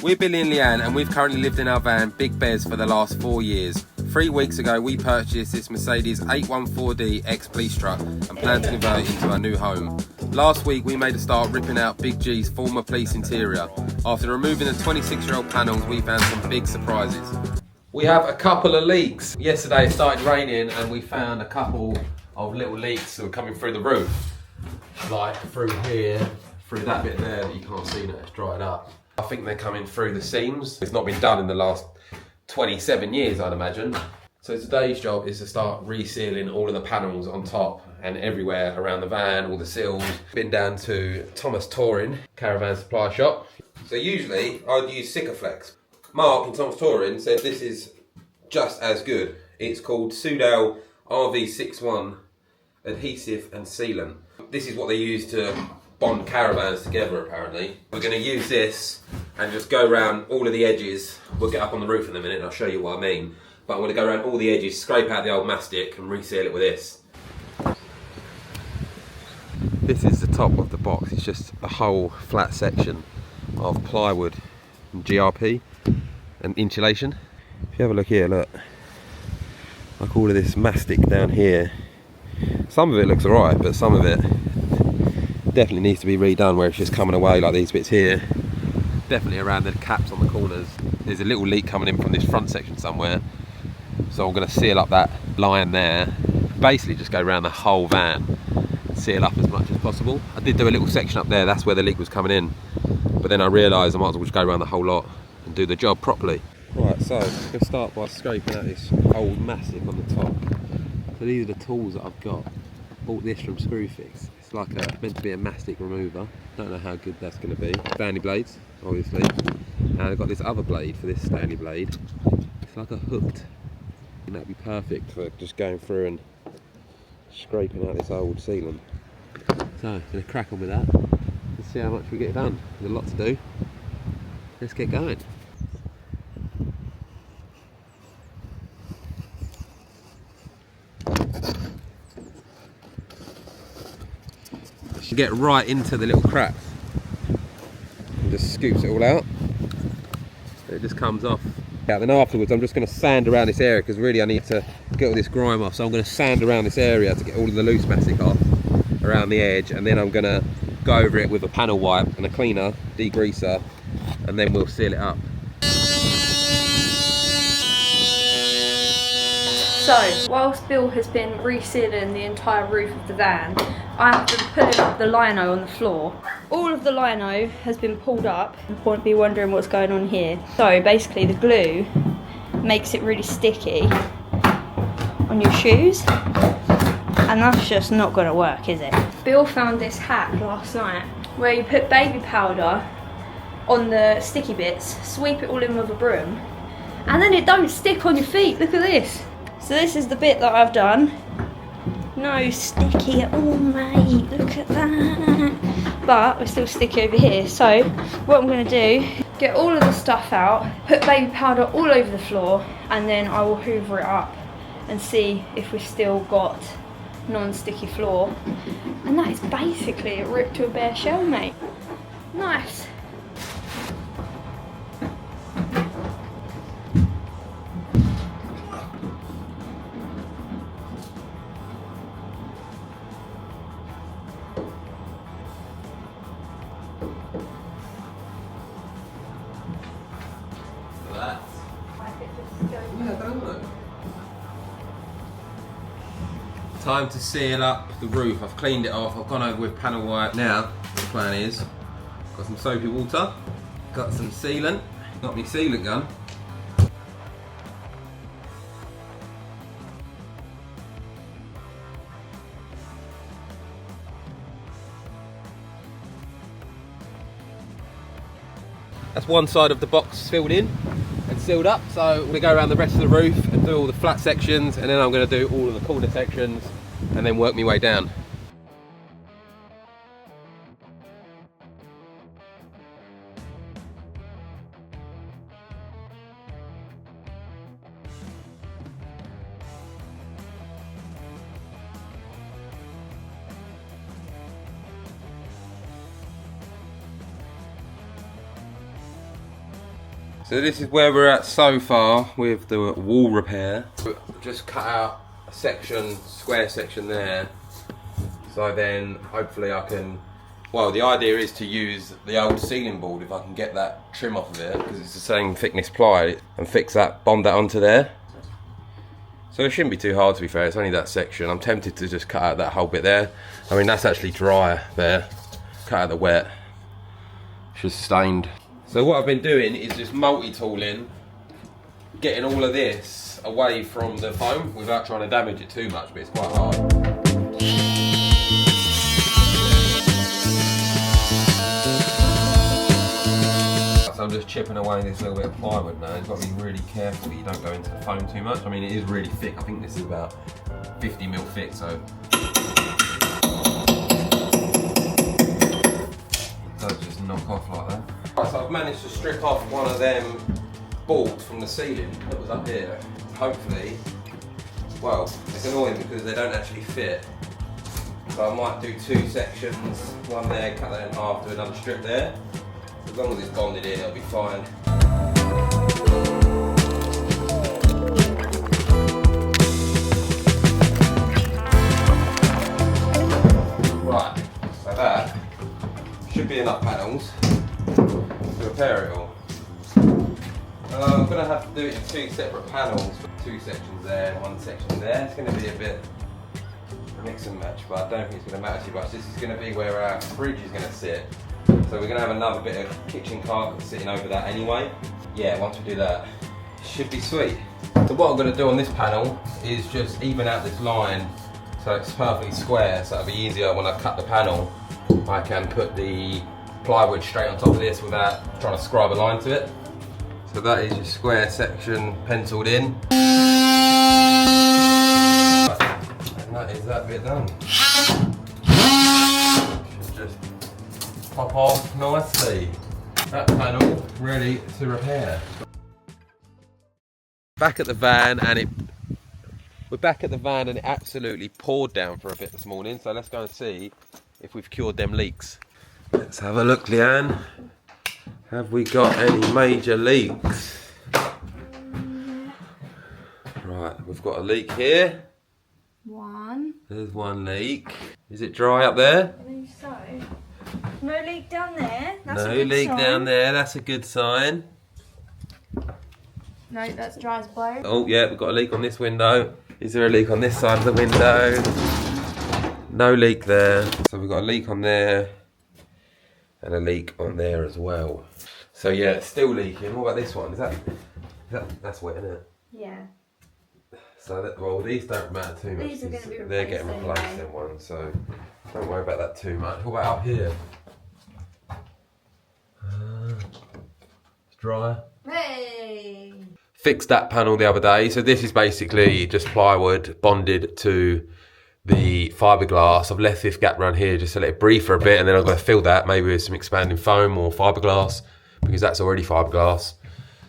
We're Billy and Leanne and we've currently lived in our van, Big Bez, for the last 4 years. 3 weeks ago we purchased this Mercedes 814D ex-police truck and plan to convert it into our new home. Last week we made a start ripping out Big G's former police interior. After removing the 26-year-old panels we found some big surprises. We have a couple of leaks. Yesterday it started raining and we found a couple of little leaks that were coming through the roof. Like through here, through that bit there that you can't see now, it's dried up. I think they're coming through the seams. It's not been done in the last 27 years, I'd imagine. So today's job is to start resealing all of the panels on top and everywhere around the van, all the sills. Been down to Thomas Touring Caravan Supply Shop. So usually I'd use Sikaflex. Mark in Thomas Touring said this is just as good. It's called Sudal RV61 adhesive and sealant. This is what they use to bond caravans together apparently. We're going to use this and just go around all of the edges. We'll get up on the roof in a minute and I'll show you what I mean. But I'm going to go around all the edges, scrape out the old mastic and reseal it with this. This is the top of the box. It's just a whole flat section of plywood and GRP and insulation. If you have a look here, look. Like all of this mastic down here. Some of it looks alright, but some of it definitely needs to be redone where it's just coming away like these bits here. Definitely around the caps on the corners. There's a little leak coming in from this front section somewhere. So I'm going to seal up that line there. Basically just go around the whole van. Seal up as much as possible. I did do a little section up there, that's where the leak was coming in. But then I realised I might as well just go around the whole lot and do the job properly. Right, so I'm going to start by scraping out this old mastic on the top. So these are the tools that I've got. I bought this from Screwfix. It's like meant to be a mastic remover. Don't know how good that's going to be. Stanley blades, obviously. And I've got this other blade for this Stanley blade. It's like a hooked. And that'd be perfect for just going through and scraping out this old sealant. So I'm going to crack on with that and see how much we get done. There's a lot to do. Let's get going. You get right into the little cracks and just scoops it all out. It just comes off. Yeah, then afterwards I'm just going to sand around this area because really I need to get all this grime off. So I'm going to sand around this area to get all of the loose mastic off around the edge, and then I'm going to go over it with a panel wipe and a cleaner, degreaser, and then we'll seal it up. So, whilst Bill has been resealing the entire roof of the van, I have been pulling up the lino on the floor. All of the lino has been pulled up. You won't be wondering what's going on here. So basically the glue makes it really sticky on your shoes, and that's just not going to work, is it? Bill found this hack last night where you put baby powder on the sticky bits, sweep it all in with a broom, and then it don't stick on your feet. Look at this. So this is the bit that I've done. No sticky at all, mate. Look at that. But we're still sticky over here. So what I'm going to do, get all of the stuff out, put baby powder all over the floor, and then I will hoover it up and see if we've still got non-sticky floor. And that is basically it ripped to a bare shell, mate. Nice. Time to seal up the roof. I've cleaned it off, I've gone over with panel wipe. Now, the plan is, got some soapy water, got some sealant, got my sealant gun. That's one side of the box filled in and sealed up, so I'm going to go around the rest of the roof and do all the flat sections, and then I'm going to do all of the corner sections and then work my way down. So this is where we're at so far with the wall repair. Just cut out a section, square section there. So then hopefully I can, well, the idea is to use the old ceiling board if I can get that trim off of it, because it's the same thickness ply, and fix that, bond that onto there. So it shouldn't be too hard, to be fair, it's only that section. I'm tempted to just cut out that whole bit there. I mean, that's actually dry there. Cut out the wet. It's just stained. So what I've been doing is just multi-tooling, getting all of this away from the foam without trying to damage it too much, but it's quite hard. So I'm just chipping away this little bit of plywood now. You've got to be really careful that you don't go into the foam too much. I mean, it is really thick. I think this is about 50mm thick, so it does just knock off like that. Right, so I've managed to strip off one of them boards from the ceiling that was up here. Hopefully, well, it's annoying because they don't actually fit. So I might do two sections, one there, cut that in half, do another strip there. As long as it's bonded in, it'll be fine. Right, so that should be enough panels to repair it all. I'm going to have to do it in two separate panels, two sections there and one section there. It's going to be a bit mix and match, but I don't think it's going to matter too much. This is going to be where our fridge is going to sit. So we're going to have another bit of kitchen carpet sitting over that anyway. Yeah, once we do that, it should be sweet. So what I'm going to do on this panel is just even out this line so it's perfectly square, so it'll be easier when I cut the panel. I can put the plywood straight on top of this without trying to scribe a line to it. So that is your square section penciled in. And that is that bit done. Should just pop off nicely. That panel ready to repair. Back at the van, and we're back at the van and it absolutely poured down for a bit this morning, so let's go and see if we've cured them leaks. Let's have a look, Leanne. Have we got any major leaks? Right, we've got a leak here. One. There's one leak. Is it dry up there? I think so. No leak down there. That's no a good leak sign. down there, that's a good sign. No, that's dry as bone. Oh yeah, we've got a leak on this window. Is there a leak on this side of the window? No leak there. So we've got a leak on there and a leak on there as well. So yeah, it's still leaking. What about this one? That's wet, isn't it? Yeah. So that, well, these don't matter too much. These are going to be replaced. They're getting replaced anyway. in one, so don't worry about that too much. What about up here? It's dry. Hey! Fixed that panel the other day. So this is basically just plywood bonded to the fiberglass. I've left this gap around here just to let it breathe for a bit, and then I've got to fill that maybe with some expanding foam or fiberglass, because that's already fiberglass.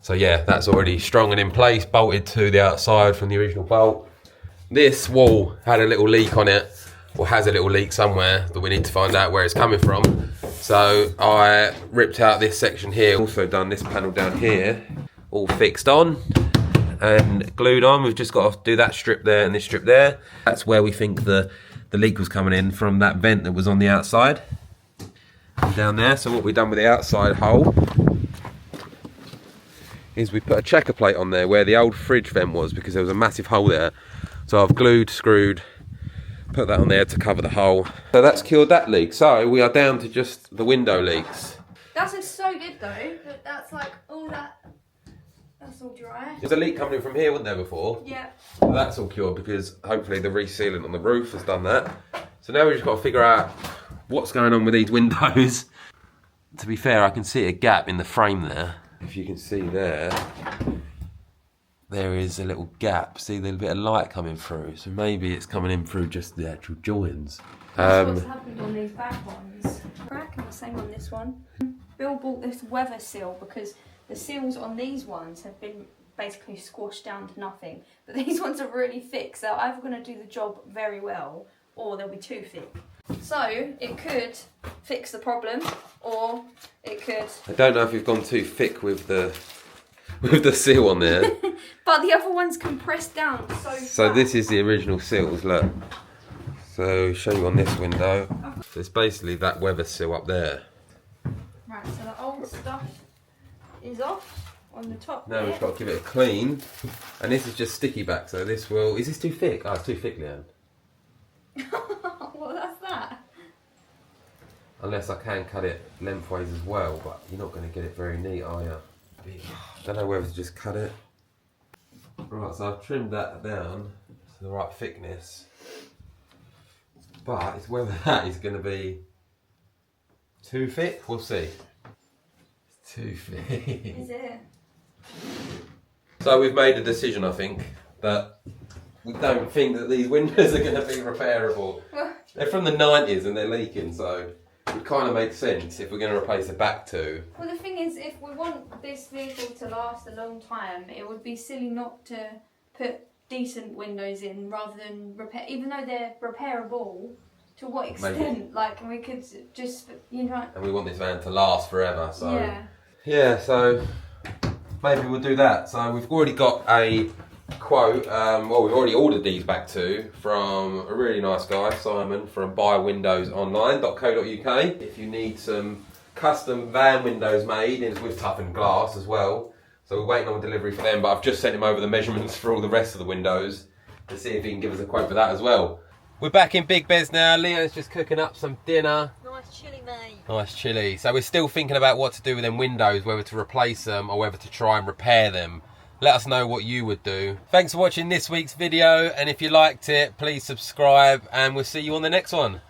So yeah, that's already strong and in place, bolted to the outside from the original bolt. This wall had a little leak on it, or has a little leak somewhere that we need to find out where it's coming from. So I ripped out this section here, also done this panel down here, all fixed on and glued on. We've just got to do that strip there and this strip there. That's where we think the leak was coming in from, that vent that was on the outside and down there. So what we've done with the outside hole is we put a checker plate on there where the old fridge vent was, because there was a massive hole there. So I've glued, screwed, put that on there to cover the hole. So that's cured that leak. So we are down to just the window leaks. That's so good though, but that's like all that, that's all dry. There's a leak coming in from here, wasn't there, before? Yeah. So that's all cured because hopefully the resealant on the roof has done that. So now we've just got to figure out what's going on with these windows. To be fair, I can see a gap in the frame there. If you can see there, there is a little gap. See, there's a bit of light coming through. So maybe it's coming in through just the actual joins. That's what's happened on these back ones. Crack and the same on this one. Bill bought this weather seal because the seals on these ones have been basically squashed down to nothing. But these ones are really thick, so they're either going to do the job very well or they'll be too thick. So it could fix the problem, or it could... I don't know if you've gone too thick with the with the seal on there. But the other one's compressed down So this is the original seals, look. So show you on this window. So it's basically that weather seal up there. Right, so the old stuff is off on the top. Now we've got to give it a clean. And this is just sticky back, so this will... Is this too thick? Oh, it's too thick, Leanne. Well, that's that. Unless I can cut it lengthways as well, but you're not going to get it very neat, are you? I don't know whether to just cut it. Right, so I've trimmed that down to the right thickness. But it's whether that is going to be too thick, we'll see. It's too thick. Is it? So we've made a decision, I think, that we don't think that these windows are going to be repairable. They're from the 90s and they're leaking, so it kind of makes sense if we're going to replace the back two. Well, the thing is, if we want this vehicle to last a long time, it would be silly not to put decent windows in rather than repair, even though they're repairable. To what extent? Maybe. Like, we could just, you know. And we want this van to last forever, so. Yeah. Yeah, so maybe we'll do that. So we've already got a quote, well, we've already ordered these back to from a really nice guy, Simon, from buywindowsonline.co.uk. If you need some custom van windows made with toughened glass as well. So we're waiting on delivery for them, but I've just sent him over the measurements for all the rest of the windows to see if he can give us a quote for that as well. We're back in Big Bez now. Leo's just cooking up some dinner. Nice chilli, mate. Nice chilli. So we're still thinking about what to do with them windows, whether to replace them or whether to try and repair them. Let us know what you would do. Thanks for watching this week's video, and if you liked it, please subscribe, and we'll see you on the next one.